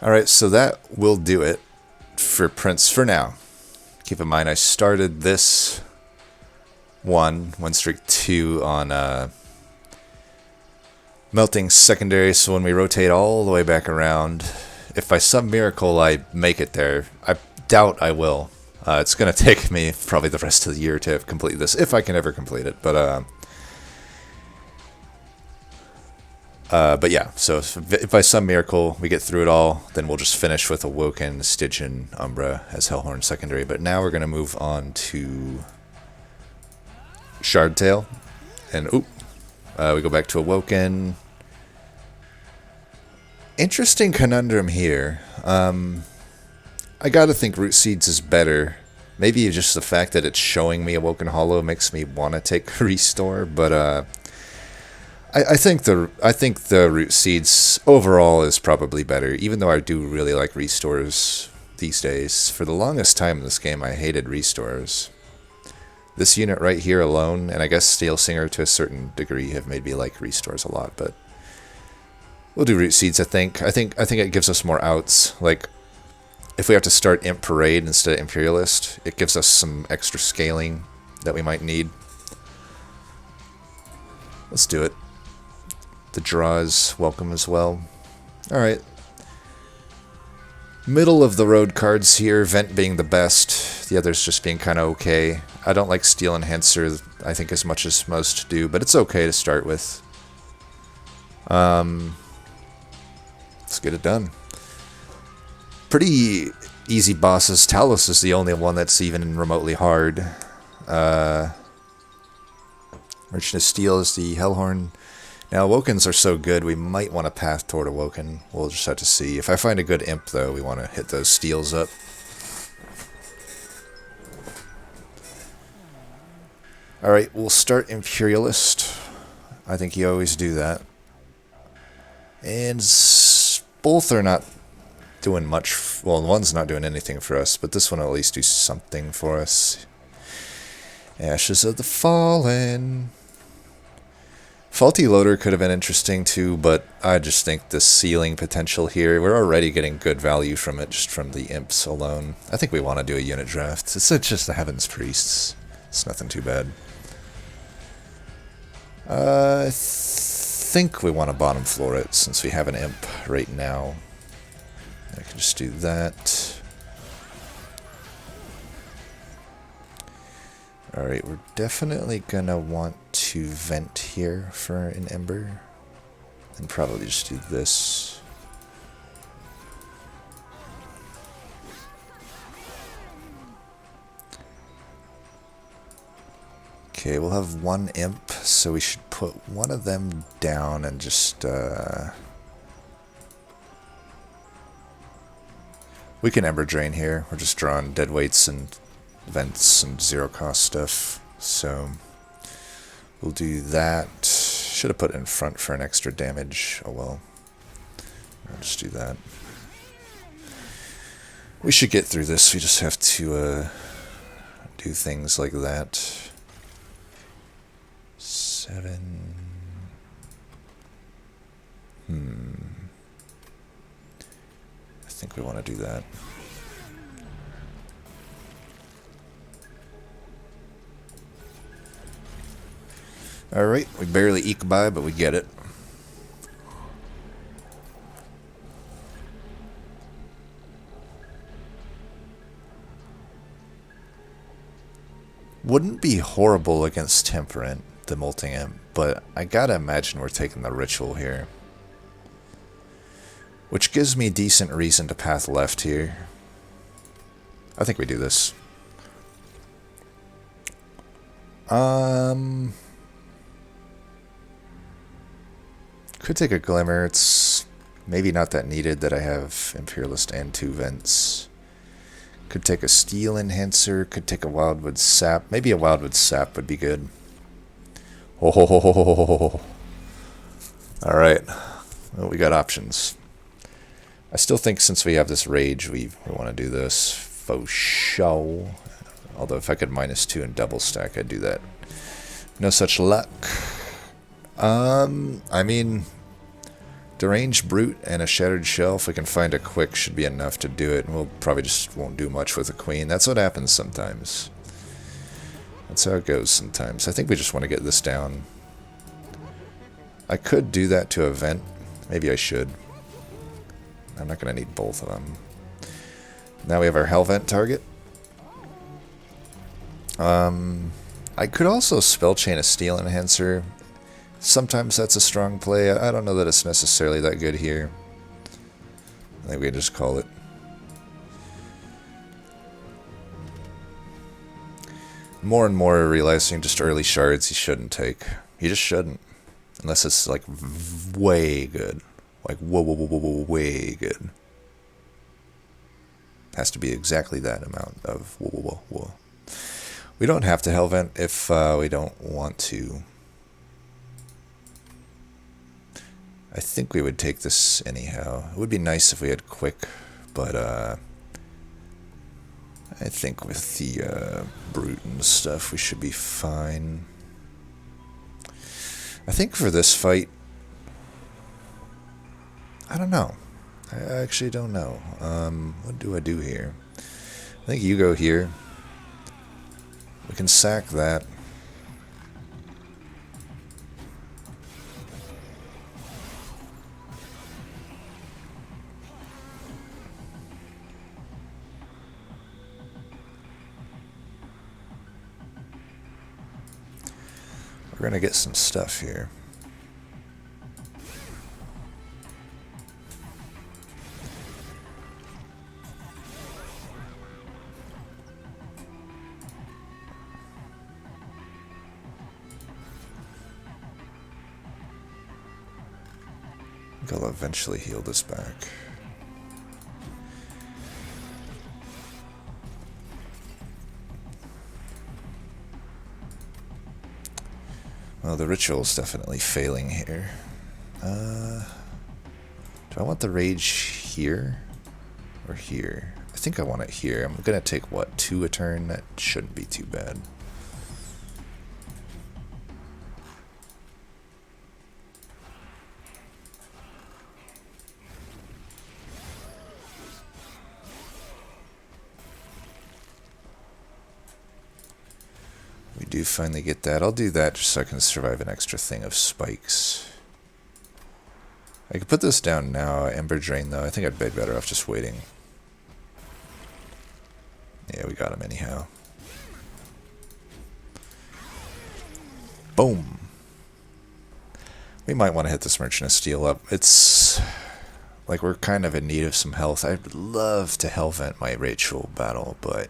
Alright, so that will do it for Prince for now. Keep in mind I started this one streak 2 on melting secondary, so when we rotate all the way back around, if by some miracle I make it there, I doubt I will. It's going to take me probably the rest of the year to complete this, if I can ever complete it. But yeah, so if by some miracle we get through it all, then we'll just finish with Awoken, Stygian, Umbra as Hellhorn secondary. But now we're going to move on to Shardtail. And we go back to Awoken. Interesting conundrum here. I gotta think Root Seeds is better. Maybe just the fact that it's showing me Awoken Hollow makes me want to take Restore, but I think the Root Seeds overall is probably better, even though I do really like Restores these days. For the longest time in this game, I hated Restores. This unit right here alone, and I guess Steel Singer to a certain degree, have made me like Restores a lot, but we'll do Root Seeds, I think. I think it gives us more outs. Like, if we have to start Imp Parade instead of Imperialist, it gives us some extra scaling that we might need. Let's do it. The draw is welcome as well. Alright. Middle of the road cards here, Vent being the best, the others just being kind of okay. I don't like Steel Enhancer, I think, as much as most do, but it's okay to start with. Let's get it done. Pretty easy bosses. Talos is the only one that's even remotely hard. Merchant of Steel is the Hellhorn. Now, Awokens are so good, we might want to path toward Awoken. We'll just have to see. If I find a good Imp, though, we want to hit those Steels up. Alright, we'll start Imperialist. I think you always do that. And both are not doing much. Well, one's not doing anything for us, but this one will at least do something for us. Ashes of the Fallen. Faulty Loader could have been interesting too, but I just think the ceiling potential here, we're already getting good value from it just from the Imps alone. I think we want to do a unit draft. It's just the Heaven's Priests. It's nothing too bad. I think we want to bottom floor it since we have an Imp right now. I can just do that. Alright, we're definitely gonna want to vent here for an Ember. And probably just do this. Okay, we'll have one Imp, so we should put one of them down and just, we can Ember Drain here. We're just drawing dead weights and vents and zero cost stuff. So we'll do that. Should have put it in front for an extra damage. Oh well. I'll just do that. We should get through this. We just have to do things like that. 7. I think we want to do that. Alright, we barely eke by, but we get it. Wouldn't be horrible against Temperate, the Molting Imp, but I gotta imagine we're taking the Ritual here. Which gives me decent reason to path left here. I think we do this. Could take a Glimmer. It's maybe not that needed that I have Imperialist and 2 vents. Could take a Steel Enhancer. Could take a Wildwood Sap. Maybe a Wildwood Sap would be good. Oh, alright. Well, we got options. I still think since we have this Rage, we want to do this faux show. Although if I could -2 and double stack, I'd do that. No such luck. I mean, Deranged Brute and a Shattered Shell, if we can find a quick, should be enough to do it. And we'll probably just won't do much with a Queen. That's what happens sometimes. That's how it goes sometimes. I think we just want to get this down. I could do that to a vent. Maybe I should. I'm not going to need both of them. Now we have our Hell Vent target. I could also Spell Chain a Steel Enhancer. Sometimes that's a strong play. I don't know that it's necessarily that good here. I think we can just call it. More and more realizing just early shards he shouldn't take. He just shouldn't. Unless it's like way good. Like way good. Has to be exactly that amount of whoa. We don't have to Hellvent if we don't want to. I think we would take this anyhow. It would be nice if we had quick, but I think with the brute and stuff we should be fine. I think for this fight, I don't know. I actually don't know. What do I do here? I think you go here. We can sack that. We're gonna get some stuff here. I think I'll eventually heal this back. Well, the ritual's definitely failing here. Do I want the rage here or here? I think I want it here. I'm gonna take, what, 2 a turn? That shouldn't be too bad. We do finally get that. I'll do that just so I can survive an extra thing of spikes. I could put this down now. Ember Drain, though. I think I'd be better off just waiting. Yeah, we got him anyhow. Boom. We might want to hit this Merchant of Steel up. It's like we're kind of in need of some health. I'd love to Hellvent my Rachel battle, but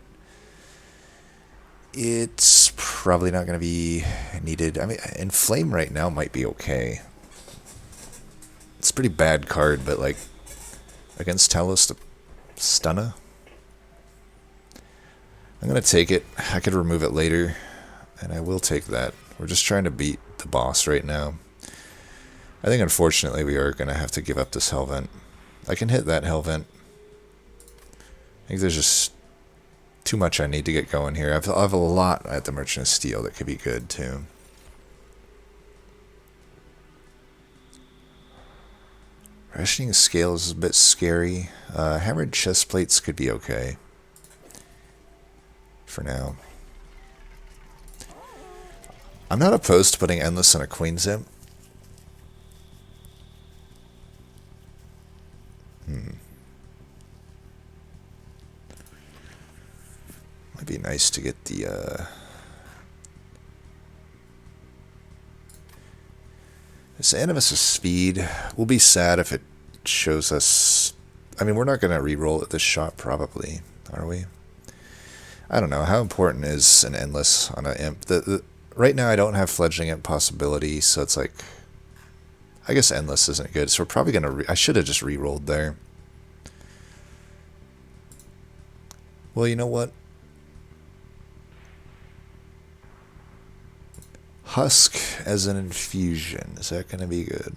it's probably not going to be needed. I mean, Inflame right now might be okay. It's a pretty bad card, but like against Talos, the Stunna. I'm going to take it. I could remove it later, and I will take that. We're just trying to beat the boss right now. I think unfortunately we are going to have to give up this Hellvent. I can hit that Hellvent. I think there's just too much I need to get going here. I have a lot at the Merchant of Steel that could be good too. Rationing Scales is a bit scary. Hammered Chest Plates could be okay for now. I'm not opposed to putting Endless on a Queen's Imp. Might be nice to get the this Animus' speed. We'll be sad if it shows us. I mean, we're not going to re-roll at this shot, probably, are we? I don't know. How important is an Endless on an Imp? Right now, I don't have Fledgling Imp possibility, so it's like, I guess Endless isn't good. So we're probably going to. I should have just re-rolled there. Well, you know what? Husk as an infusion. Is that going to be good?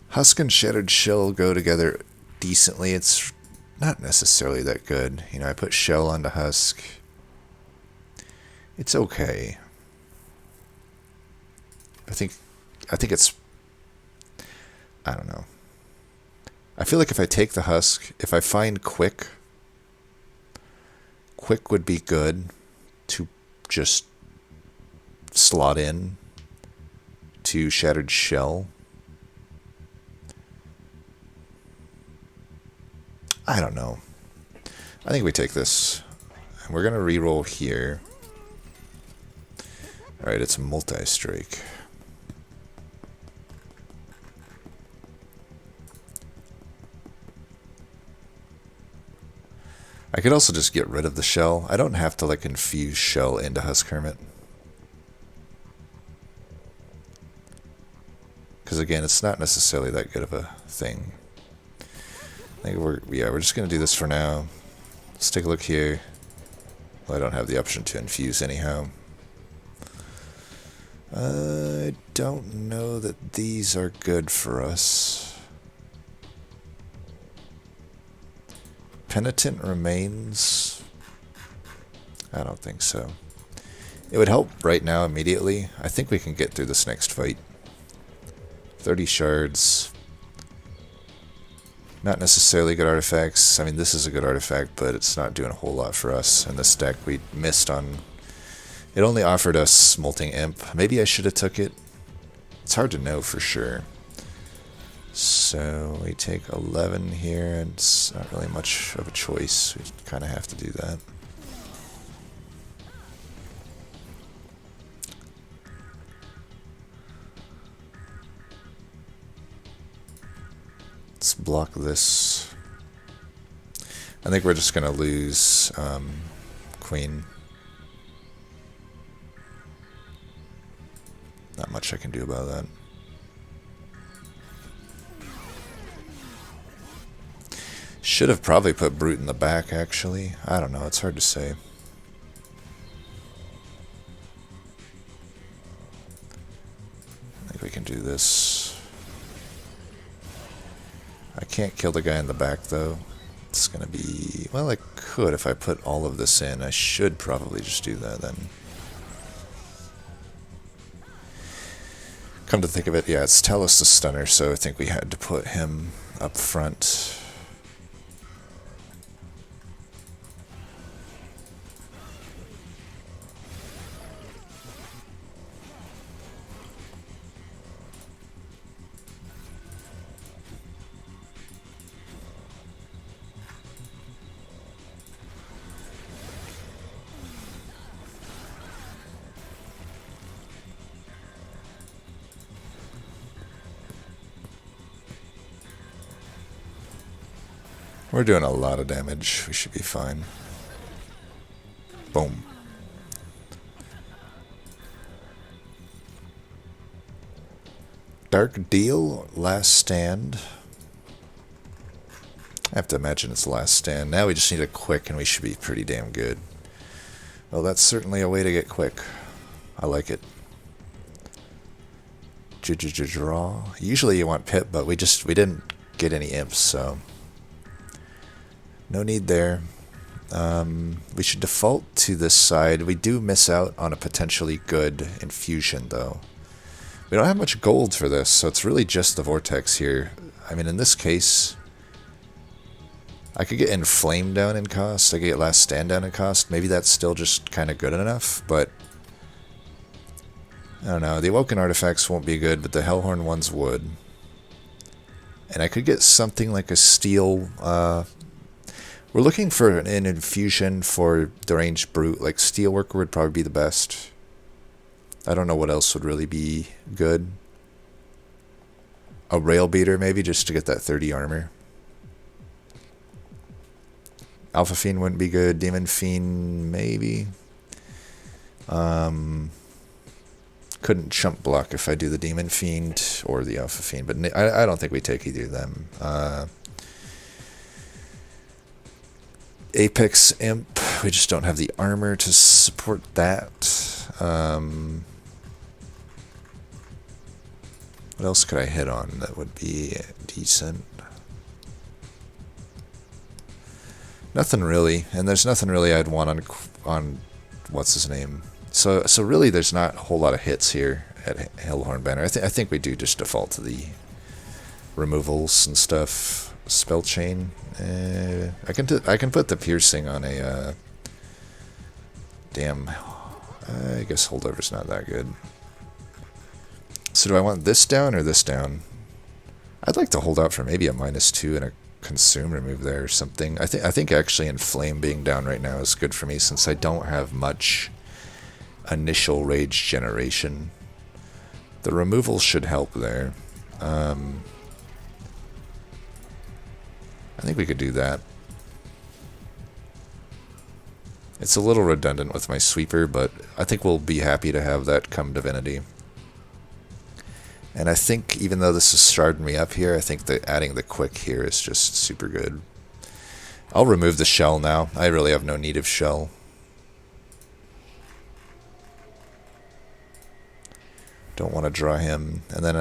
Husk and Shattered Shell go together decently. It's not necessarily that good. You know, I put Shell onto Husk. It's okay. I think I think it's... I don't know. I feel like if I take the Husk, if I find Quick would be good to just slot in to Shattered Shell. I don't know. I think we take this. We're going to reroll here. Alright, it's multi-strike. I could also just get rid of the shell. I don't have to like infuse shell into Husk Hermit. Because again, it's not necessarily that good of a thing. I think we're just going to do this for now. Let's take a look here. Well, I don't have the option to infuse anyhow. I don't know that these are good for us. Penitent Remains? I don't think so. It would help right now immediately. I think we can get through this next fight. 30 shards. Not necessarily good artifacts. I mean, this is a good artifact, but it's not doing a whole lot for us. In this deck, we missed on... It only offered us Molting Imp. Maybe I should have took it. It's hard to know for sure. So we take 11 here, and it's not really much of a choice. We kind of have to do that. Let's block this. I think we're just going to lose Queen. Not much I can do about that. Should have probably put Brute in the back, actually. I don't know, it's hard to say. I think we can do this. I can't kill the guy in the back, though. It's gonna be... Well, I could if I put all of this in. I should probably just do that, then. Come to think of it, yeah, it's Talus the Stunner, so I think we had to put him up front. We're doing a lot of damage. We should be fine. Boom. Dark Deal, Last Stand. I have to imagine it's Last Stand. Now we just need a Quick and we should be pretty damn good. Well, that's certainly a way to get quick. I like it. Draw. Usually you want Pip, but we didn't get any imps, so... No need there. We should default to this side. We do miss out on a potentially good infusion, though. We don't have much gold for this, so it's really just the Vortex here. I mean, in this case, I could get Inflamed down in cost. I could get Last Stand down in cost. Maybe that's still just kind of good enough, but... I don't know. The Awoken artifacts won't be good, but the Hellhorn ones would. And I could get something like a Steel... We're looking for an infusion for Deranged Brute. Like, Steelworker would probably be the best. I don't know what else would really be good. A Rail Beater, maybe, just to get that 30 armor. Alpha Fiend wouldn't be good. Demon Fiend, maybe. Couldn't chump block if I do the Demon Fiend or the Alpha Fiend, but I don't think we take either of them. Apex Imp, we just don't have the armor to support that. What else could I hit on that would be decent? Nothing really, and there's nothing really I'd want on what's his name. So really there's not a whole lot of hits here. at Hellhorn Banner. I think we do just default to the removals and stuff. Spell chain. I can put the piercing on a. Damn. I guess holdover's not that good. So do I want this down or this down? I'd like to hold out for maybe a -2 and a consume remove there or something. I think actually Inflame being down right now is good for me since I don't have much initial rage generation. The removal should help there. I think we could do that. It's a little redundant with my sweeper, but I think we'll be happy to have that come Divinity. And I think even though this is sharding me up here, I think that adding the quick here is just super good. I'll remove the shell now. I really have no need of shell. Don't want to draw him. And then,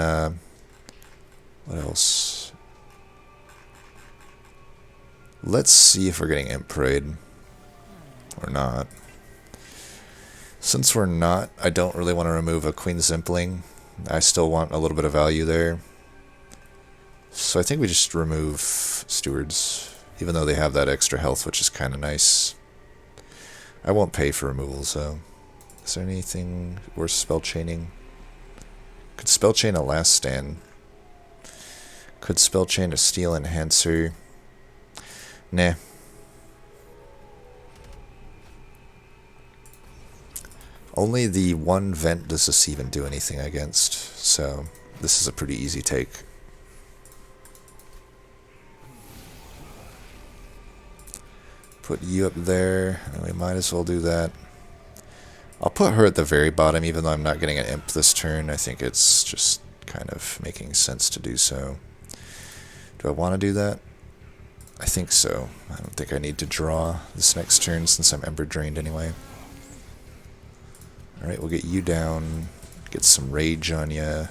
what else? Let's see if we're getting Imp Parade. Or not. Since we're not, I don't really want to remove a Queen Zimpling. I still want a little bit of value there. So I think we just remove Stewards, even though they have that extra health, which is kind of nice. I won't pay for removals, though. Is there anything worth spell chaining? Could spell chain a Last Stand. Could spell chain a Steel Enhancer. Nah. Only the one vent does this even do anything against, so this is a pretty easy take. Put you up there, and we might as well do that. I'll put her at the very bottom, even though I'm not getting an imp this turn. I think it's just kind of making sense to do so. Do I want to do that? I think so. I don't think I need to draw this next turn since I'm Ember Drained anyway. Alright, we'll get you down, get some rage on you.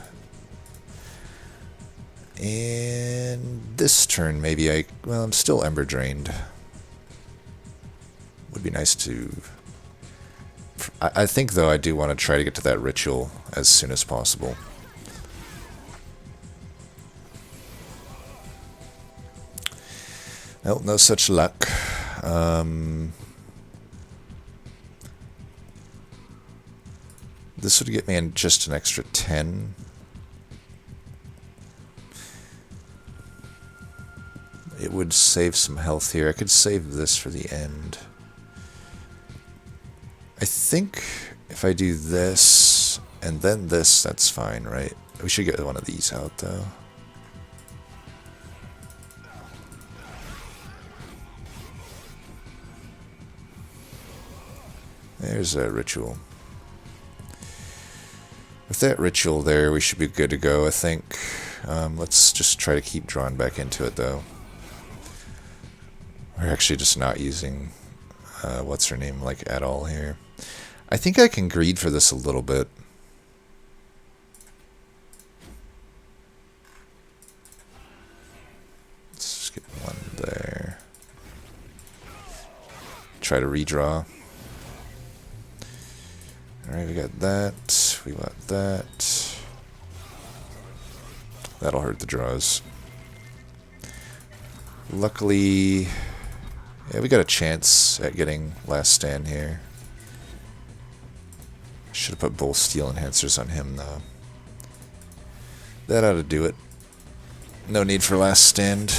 And this turn, maybe well, I'm still Ember Drained. Would be nice to... I think, though, I do want to try to get to that ritual as soon as possible. Nope, no such luck. This would get me in just an extra 10. It would save some health here. I could save this for the end. I think if I do this and then this, that's fine, right? We should get one of these out, though. There's a ritual. With that ritual there, we should be good to go, I think. Let's just try to keep drawing back into it, though. We're actually just not using, what's her name, like, at all here. I think I can greed for this a little bit. Let's just get one there. Try to redraw. Alright, we got that. We got that. That'll hurt the draws. Luckily, yeah, we got a chance at getting Last Stand here. Should have put both Steel Enhancers on him, though. That ought to do it. No need for Last Stand.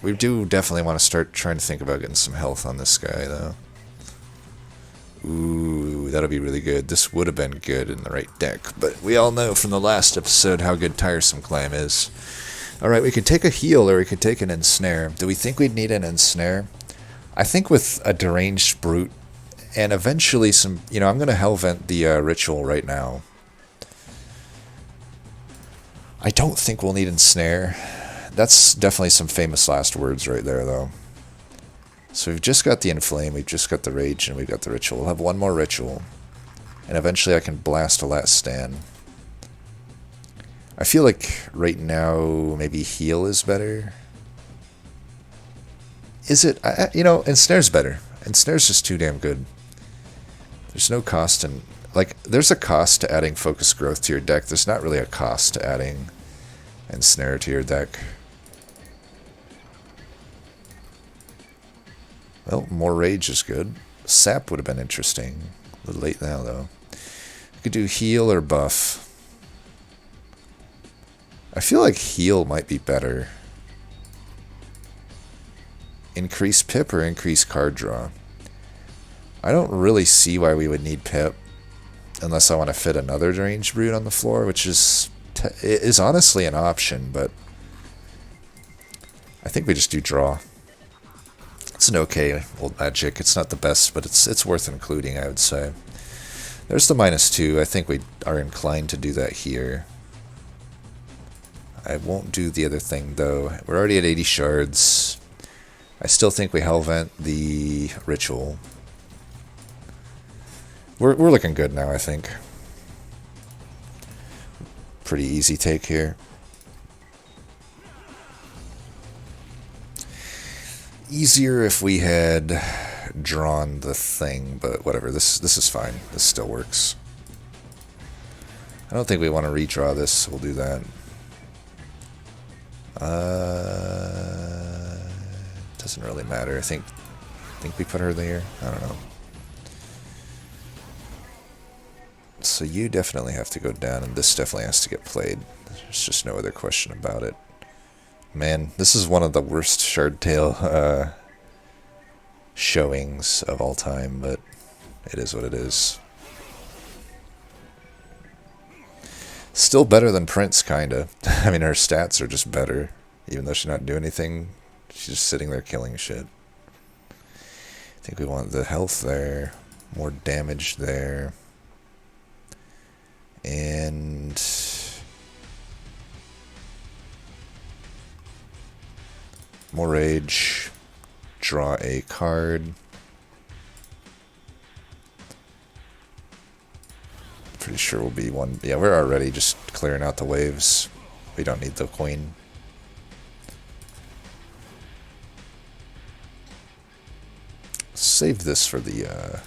We do definitely want to start trying to think about getting some health on this guy, though. Ooh, that'll be really good. This would have been good in the right deck, but we all know from the last episode how good Tiresome Clam is. Alright, we could take a heal or we could take an Ensnare. Do we think we'd need an Ensnare? I think with a Deranged Brute and eventually some... You know, I'm going to Hellvent the Ritual right now. I don't think we'll need Ensnare. That's definitely some famous last words right there, though. So we've just got the Inflame, we've just got the Rage, and we've got the Ritual. We'll have one more Ritual. And eventually I can blast a Last Stand. I feel like right now maybe Heal is better. Is it? You know, Ensnare's better. Ensnare's just too damn good. There's no cost in... like, there's a cost to adding Focus Growth to your deck. There's not really a cost to adding Ensnare to your deck. Well, more Rage is good. Sap would have been interesting. A little late now, though. You could do Heal or Buff. I feel like Heal might be better. Increase Pip or increase card draw? I don't really see why we would need Pip. Unless I want to fit another Deranged Brute on the floor, which is honestly an option, but I think we just do draw. It's an okay old Magic. It's not the best, but it's worth including, I would say. There's the -2. I think we are inclined to do that here. I won't do the other thing, though. We're already at 80 shards. I still think we Hellvent the Ritual. We're looking good now, I think. Pretty easy take here. Easier if we had drawn the thing, but whatever. This is fine. This still works. I don't think we want to redraw this, so we'll do that. Doesn't really matter. I think we put her there. I don't know. So you definitely have to go down, and this definitely has to get played. There's just no other question about it. Man, this is one of the worst Shardtail showings of all time, but it is what it is. Still better than Prince, kinda. I mean, her stats are just better, even though she's not doing anything. She's just sitting there killing shit. I think we want the health there, more damage there, and more rage. Draw a card. Pretty sure we'll be one. Yeah, we're already just clearing out the waves. We don't need the queen. Save this for the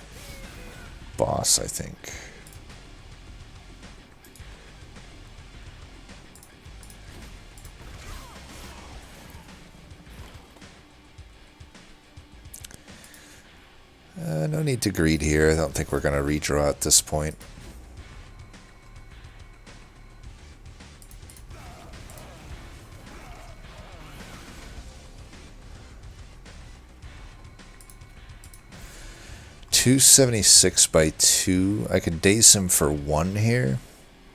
boss, I think. No need to greed here. I don't think we're going to redraw at this point. $276 by 2. I could daze him for 1 here.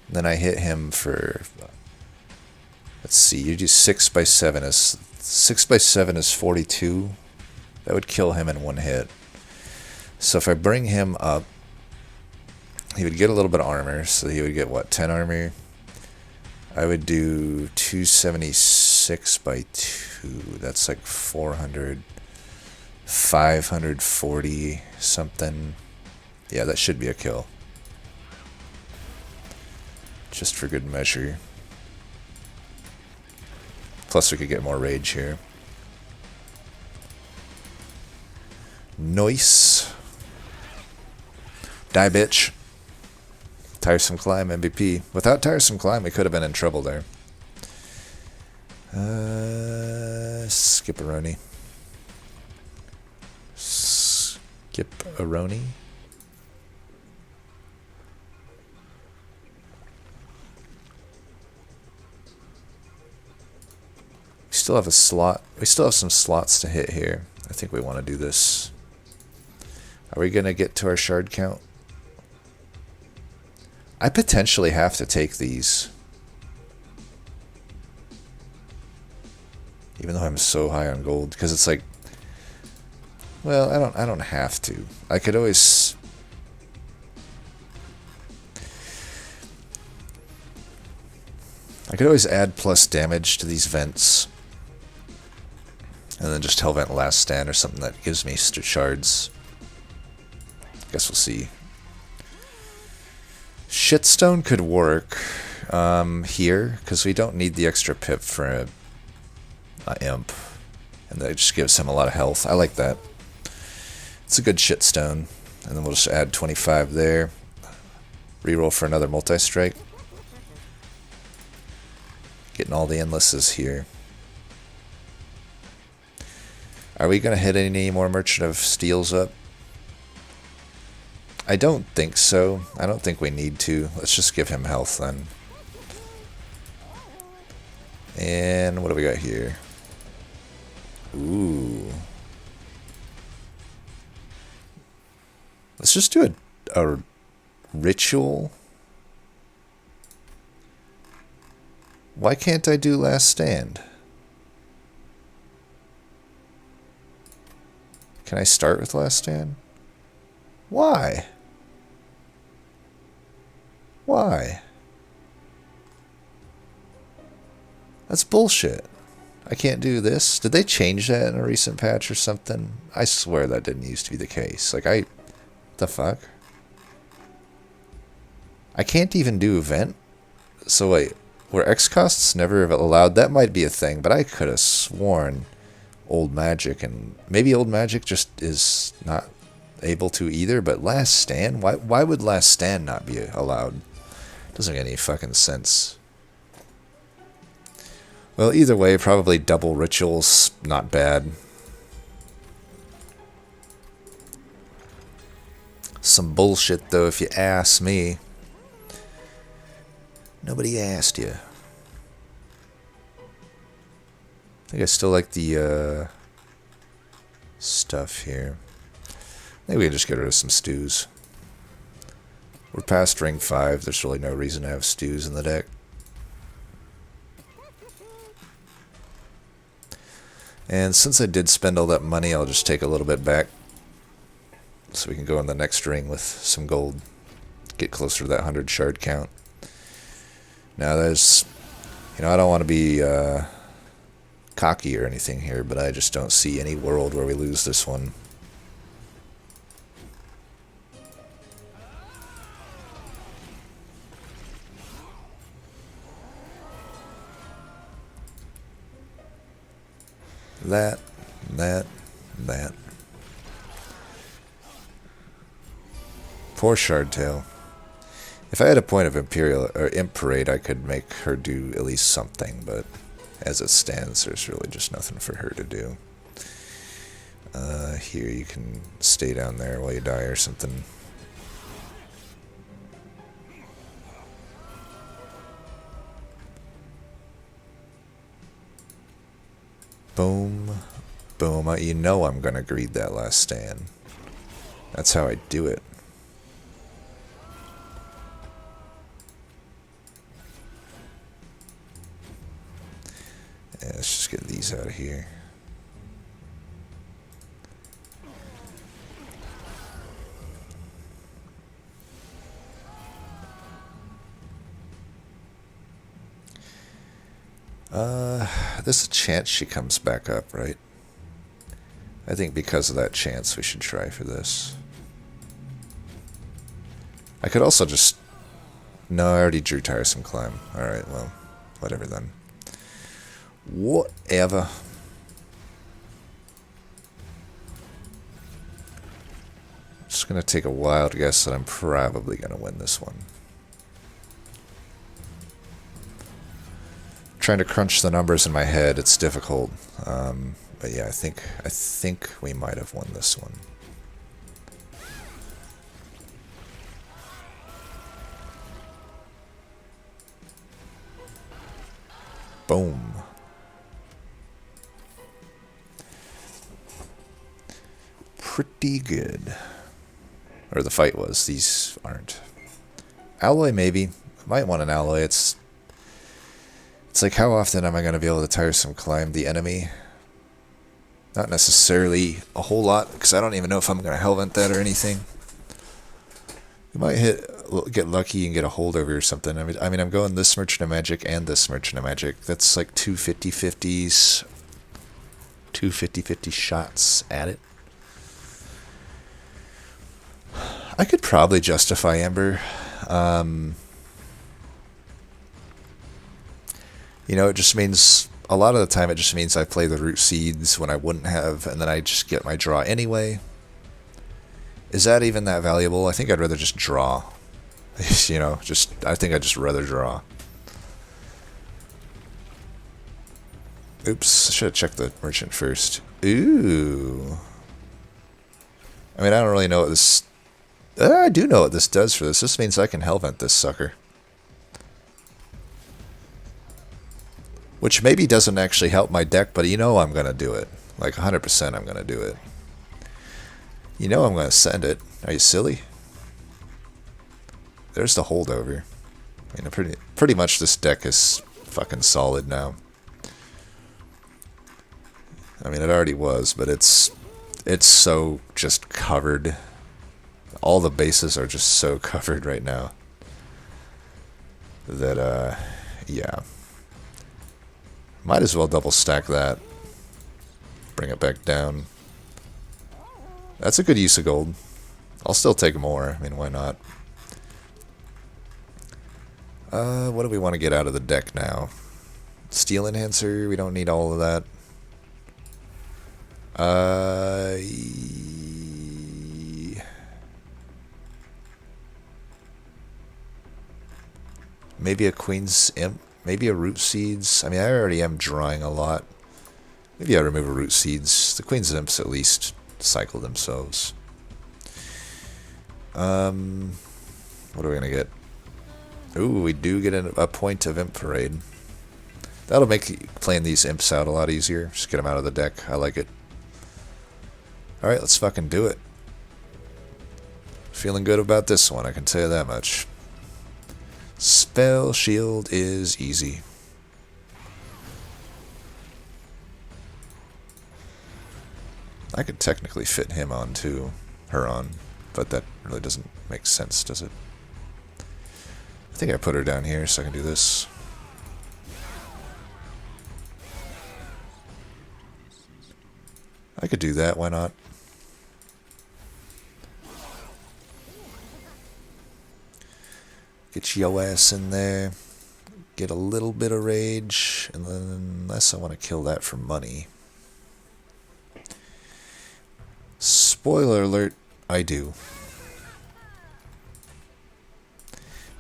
Then I hit him for... Let's see, you do 6 by 7 is 6 by 7 is 42. That would kill him in 1 hit. So if I bring him up, he would get a little bit of armor, so he would get, what, 10 armor? I would do 276 by 2. That's like 400, 540 something. Yeah, that should be a kill. Just for good measure. Plus we could get more rage here. Nice. Die, bitch. Tiresome Climb, MVP. Without Tiresome Climb, we could have been in trouble there. Skip-a-roni. Skip-a-roni. We still have a slot. We still have some slots to hit here. I think we want to do this. Are we going to get to our shard count? I potentially have to take these. Even though I'm so high on gold, because it's like, well, I don't have to. I could always add plus damage to these vents. And then just Hellvent Last Stand or something that gives me shards. Guess we'll see. Shitstone could work here, because we don't need the extra pip for a imp. And that just gives him a lot of health. I like that. It's a good shitstone. And then we'll just add 25 there. Reroll for another multi-strike. Getting all the endlesses here. Are we going to hit any more Merchant of Steels up? I don't think so. I don't think we need to. Let's just give him health then. And what do we got here? Ooh. Let's just do a ritual. Why can't I do Last Stand? Can I start with Last Stand? Why? Why? That's bullshit. I can't do this. Did they change that in a recent patch or something? I swear that didn't used to be the case. Like, what the fuck? I can't even do event? So wait, were X costs never allowed? That might be a thing, but I could have sworn Old Magic, and maybe Old Magic just is not able to either, but Last Stand? Why would Last Stand not be allowed? Doesn't make any fucking sense. Well, either way, probably double rituals, not bad. Some bullshit, though, if you ask me. Nobody asked you. I think I still like the stuff here. Maybe we can just get rid of some stews. We're past ring 5. There's really no reason to have stews in the deck. And since I did spend all that money, I'll just take a little bit back. So we can go in the next ring with some gold. Get closer to that 100 shard count. Now there's... You know, I don't want to be cocky or anything here, but I just don't see any world where we lose this one. That. Poor Shardtail. If I had a point of Imp Parade, I could make her do at least something, but as it stands, there's really just nothing for her to do. Here, you can stay down there while you die or something. Boom. Boom. You know I'm going to greed that Last Stand. That's how I do it. Yeah, let's just get these out of here. There's a chance she comes back up, right? I think because of that chance, we should try for this. I could also just... No, I already drew Tiresome Climb. Alright, well, whatever then. Whatever. Just gonna take a wild guess that I'm probably gonna win this one. Trying to crunch the numbers in my head, it's difficult. But yeah, I think we might have won this one. Boom. Pretty good. Or the fight was. These aren't. Alloy, maybe. Might want an alloy. It's like, how often am I going to be able to Tiresome Climb the enemy? Not necessarily a whole lot, because I don't even know if I'm going to Hellvent that or anything. You might get lucky and get a holdover or something. I mean, I'm going this Merchant of Magic and this Merchant of Magic. That's like two 50-50s. Two 50-50 shots at it. I could probably justify Ember. You know, it just means, a lot of the time it just means I play the Root Seeds when I wouldn't have, and then I just get my draw anyway. Is that even that valuable? I think I'd rather just draw. You know, I think I'd just rather draw. Oops, I should have checked the merchant first. Ooh. I mean, I don't really know what this... I do know what this does for this. This means I can Hellvent this sucker. Which maybe doesn't actually help my deck, but you know I'm going to do it. Like 100% I'm going to do it. You know I'm going to send it. Are you silly? There's the holdover. I mean, pretty much this deck is fucking solid now. I mean, it already was, but it's so just covered. All the bases are just so covered right now that, yeah. Might as well double stack that. Bring it back down. That's a good use of gold. I'll still take more. I mean, why not? What do we want to get out of the deck now? Steel Enhancer, we don't need all of that. Maybe a Queen's Imp. Maybe a Root Seeds. I mean, I already am drawing a lot. Maybe I remove a Root Seeds. The Queen's Imps at least cycle themselves. What are we going to get? Ooh, we do get a point of Imp Parade. That'll make playing these imps out a lot easier. Just get them out of the deck. I like it. Alright, let's fucking do it. Feeling good about this one, I can tell you that much. Spell Shield is easy. I could technically fit him on too. Her on. But that really doesn't make sense, does it? I think I put her down here so I can do this. I could do that, why not? Get your ass in there. Get a little bit of rage. And then, unless I want to kill that for money. Spoiler alert, I do.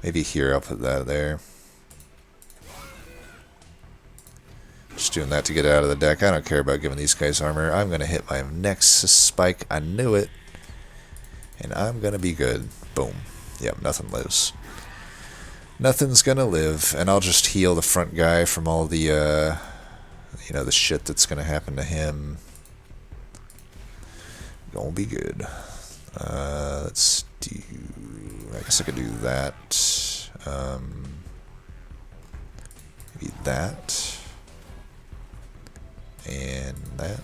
Maybe here, I'll put that there. Just doing that to get it out of the deck. I don't care about giving these guys armor. I'm going to hit my Nexus Spike. I knew it. And I'm going to be good. Boom. Yep, nothing lives. Nothing's going to live. And I'll just heal the front guy from all the, you know, the shit that's going to happen to him. Gonna be good. Let's do... I guess I could do that. Maybe that. And that.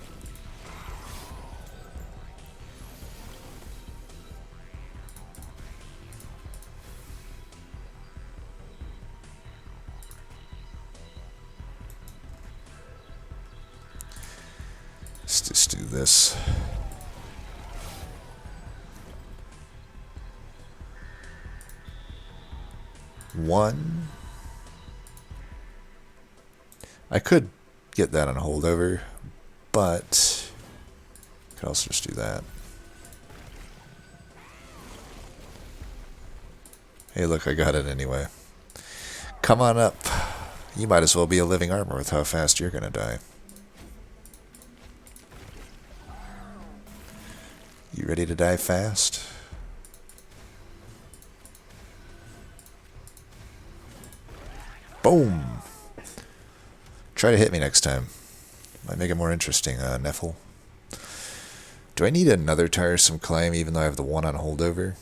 Let's just do this. One. I could get that on holdover, but I could also just do that. Hey, look, I got it anyway. Come on up. You might as well be a living armor with how fast you're gonna die. You ready to die fast? Boom! Try to hit me next time. Might make it more interesting, Neffel. Do I need another tiresome climb even though I have the one on holdover?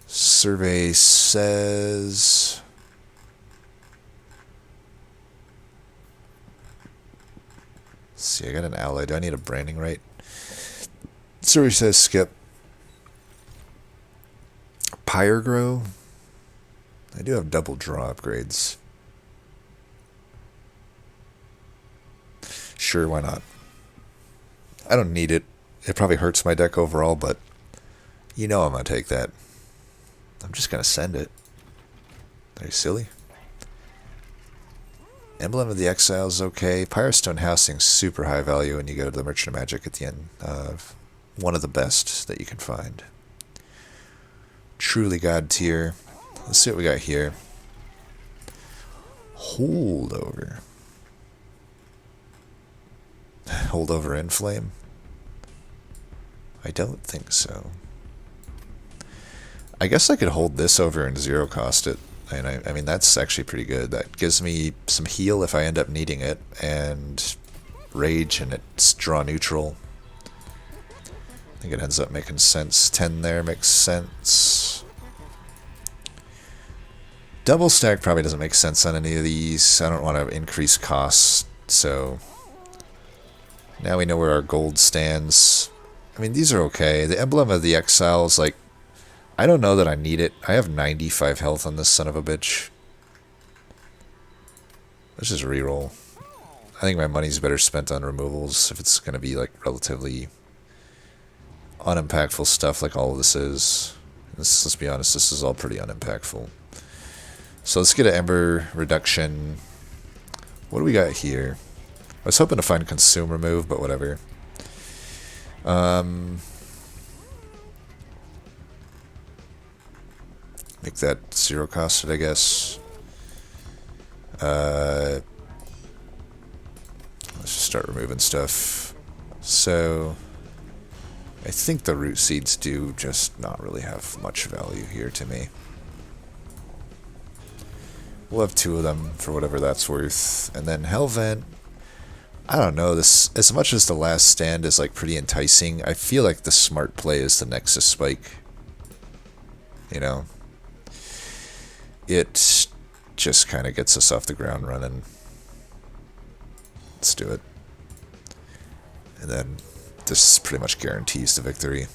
Survey says... Let's see, I got an ally. Do I need a branding right? Survey says skip. Pyregrow? I do have double draw upgrades. Sure, why not? I don't need it. It probably hurts my deck overall, but you know I'm going to take that. I'm just going to send it. Are you silly? Emblem of the Exile is okay. Pyrostone Housing's super high value when you go to the Merchant of Magic at the end. One of the best that you can find. Truly god tier. Let's see what we got here. Holdover. Holdover Inflame? I don't think so. I guess I could hold this over and zero cost it. And I mean, that's actually pretty good. That gives me some heal if I end up needing it, and rage, and it's draw neutral. I think it ends up making sense. 10 there makes sense. Double stack probably doesn't make sense on any of these. I don't want to increase costs, so now we know where our gold stands. I mean, these are okay. The Emblem of the Exiles, like, I don't know that I need it. I have 95 health on this son of a bitch. Let's just reroll. I think my money's better spent on removals if it's going to be, like, relatively unimpactful stuff like all of this is. Let's be honest, this is all pretty unimpactful. So let's get an Ember reduction. What do we got here? I was hoping to find Consume Remove, but whatever. Make that zero costed, I guess. Let's just start removing stuff. So I think the root seeds do just not really have much value here to me. We'll have 2 of them for whatever that's worth. And then Hellvent, I don't know, this, as much as the Last Stand is like pretty enticing, I feel like the smart play is the Nexus Spike. You know? It just kind of gets us off the ground running. Let's do it. And then this pretty much guarantees the victory.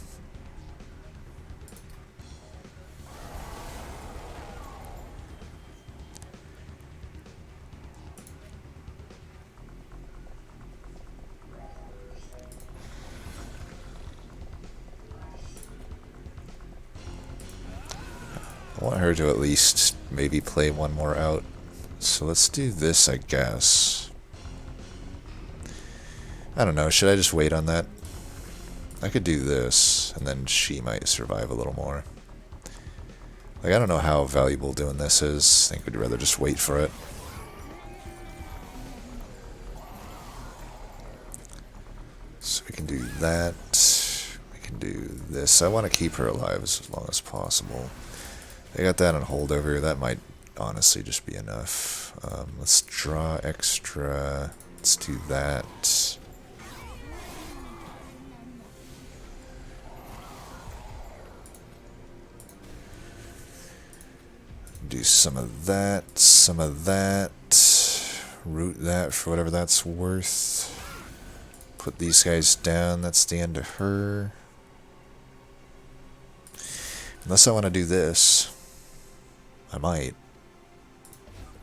I want her to at least maybe play one more out. So let's do this, I guess. I don't know, should I just wait on that? I could do this, and then she might survive a little more. Like, I don't know how valuable doing this is. I think we'd rather just wait for it. So we can do that. We can do this. I want to keep her alive as long as possible. I got that on holdover. That might honestly just be enough. Let's draw extra. Let's do that. Do some of that, some of that. Root that for whatever that's worth. Put these guys down. That's the end of her. Unless I want to do this. I might.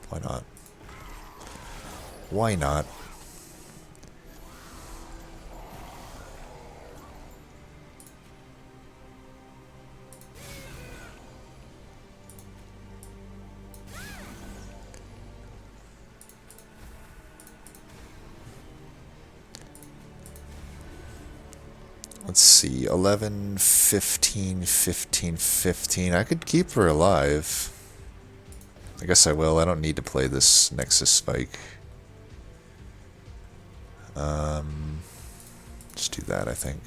Why not? Why not? Let's see, 11, 15, 15, 15. I could keep her alive. I guess I will. I don't need to play this Nexus Spike. Just do that, I think.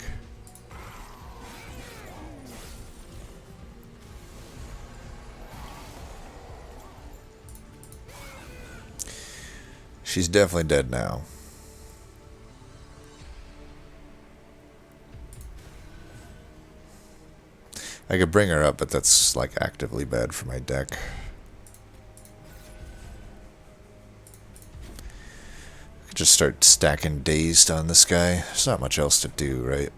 She's definitely dead now. I could bring her up, but that's like actively bad for my deck. I could just start stacking Dazed on this guy. There's not much else to do, right?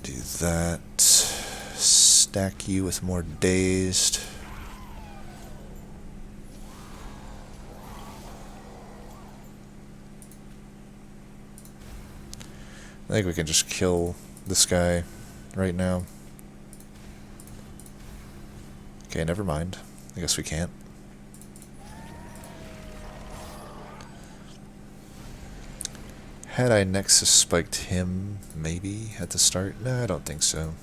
Do that. Stack you with more Dazed. I think we can just kill this guy right now. Okay, never mind. I guess we can't. Had I Nexus spiked him, maybe, at the start? No, I don't think so.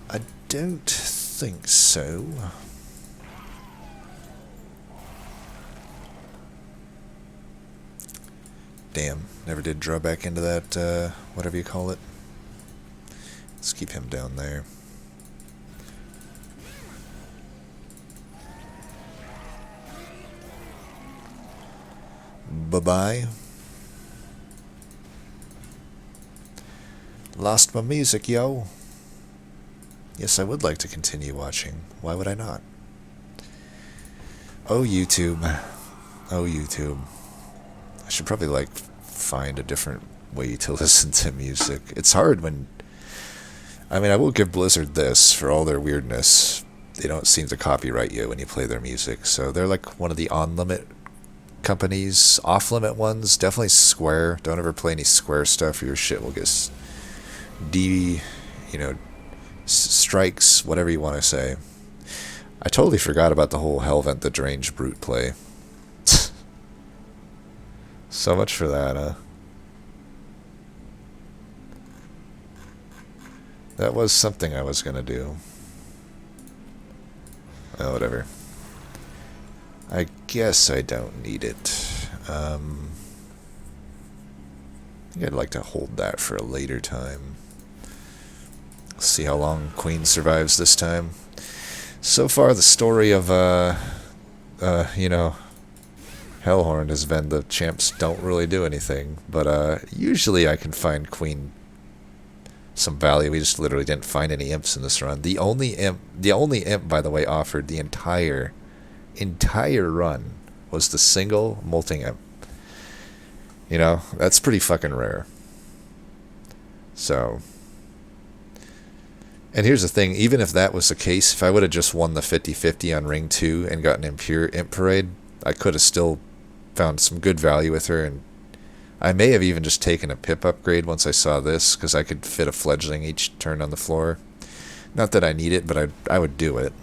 I don't think so. Damn, never did draw back into that, whatever you call it. Let's keep him down there. Bye-bye. Lost my music, yo. Yes, I would like to continue watching. Why would I not? Oh, YouTube. Oh, YouTube. I should probably, like, find a different way to listen to music. It's hard when... I mean, I will give Blizzard this for all their weirdness. They don't seem to copyright you when you play their music. So they're like one of the on-limit companies. Off-limit ones, definitely Square. Don't ever play any Square stuff or your shit will get... strikes, whatever you want to say. I totally forgot about the whole Hellvent the Deranged Brute play. So much for that, huh? That was something I was gonna do. Oh, whatever. I guess I don't need it. I think I'd like to hold that for a later time. See how long Queen survives this time. So far, the story of, Hellhorn has been the champs don't really do anything, but usually I can find Queen some value. We just literally didn't find any imps in this run. The only imp, by the way, offered the entire run was the single molting imp. You know, that's pretty fucking rare. So, and here's the thing, even if that was the case, if I would have just won the 50-50 on Ring 2 and gotten Imp Parade, I could have still found some good value with her, and I may have even just taken a pip upgrade once I saw this, because I could fit a fledgling each turn on the floor. Not that I need it, but I would do it.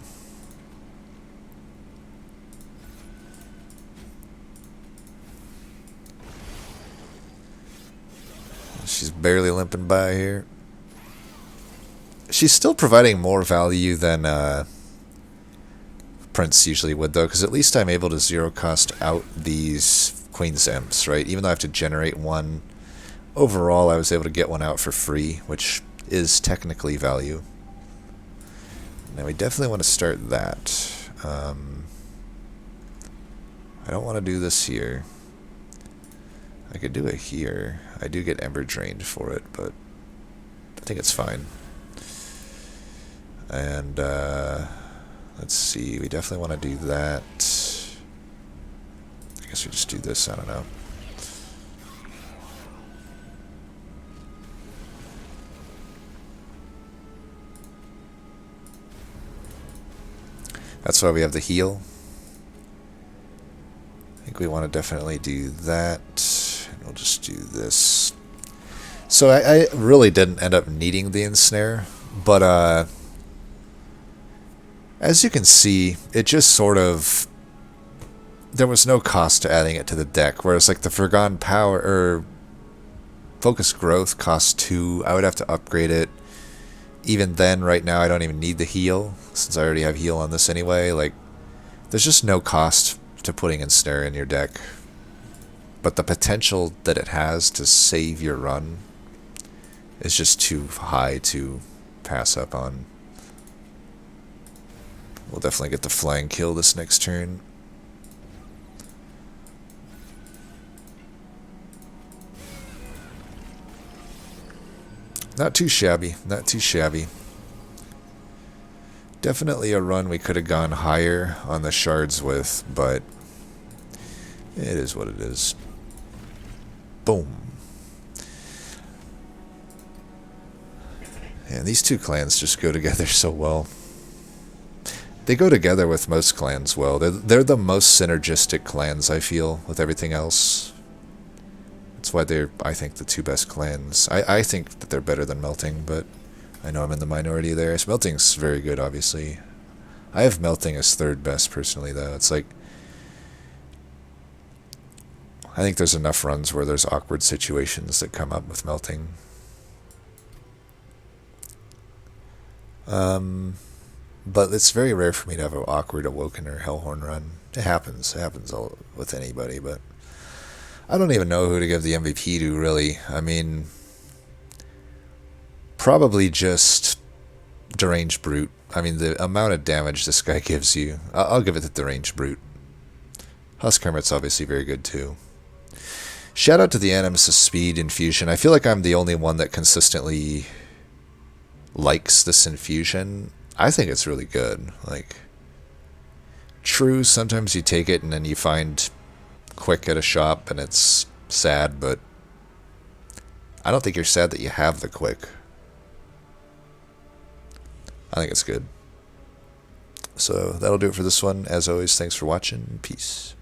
She's barely limping by here. She's still providing more value than Prince usually would, though, because at least I'm able to zero cost out these Queen's Imps, right? Even though I have to generate one, overall I was able to get one out for free, which is technically value. Now we definitely want to start that. I don't want to do this here. I could do it here. I do get Ember Drained for it, but I think it's fine. And, let's see, we definitely want to do that. I guess we just do this, I don't know. That's why we have the heal. I think we want to definitely do that. And we'll just do this. So I really didn't end up needing the ensnare, but as you can see, it just sort of, there was no cost to adding it to the deck, whereas like the Forgotten Power, or Focus Growth costs 2, I would have to upgrade it. Even then, right now, I don't even need the heal, since I already have heal on this anyway. Like, there's just no cost to putting Ensnare in your deck. But the potential that it has to save your run is just too high to pass up on. We'll definitely get the flying kill this next turn. Not too shabby, not too shabby. Definitely a run we could have gone higher on the shards with, but it is what it is. Boom. And these two clans just go together so well. They go together with most clans well. They're the most synergistic clans, I feel, with everything else. That's why they're, I think, the two best clans. I think that they're better than Melting, but I know I'm in the minority there. Melting's very good, obviously. I have Melting as third best, personally, though. It's like, I think there's enough runs where there's awkward situations that come up with Melting. But it's very rare for me to have an awkward Awoken or Hellhorn run. It happens. It happens with anybody, but I don't even know who to give the MVP to, really. I mean, probably just Deranged Brute. I mean, the amount of damage this guy gives you, I'll give it to Deranged Brute. Husk Hermit's obviously very good, too. Shout out to the Animus' Speed Infusion. I feel like I'm the only one that consistently likes this infusion. I think it's really good. Like, true, sometimes you take it and then you find Quick at a shop and it's sad, but I don't think you're sad that you have the Quick. I think it's good. So that'll do it for this one. As always, thanks for watching. Peace.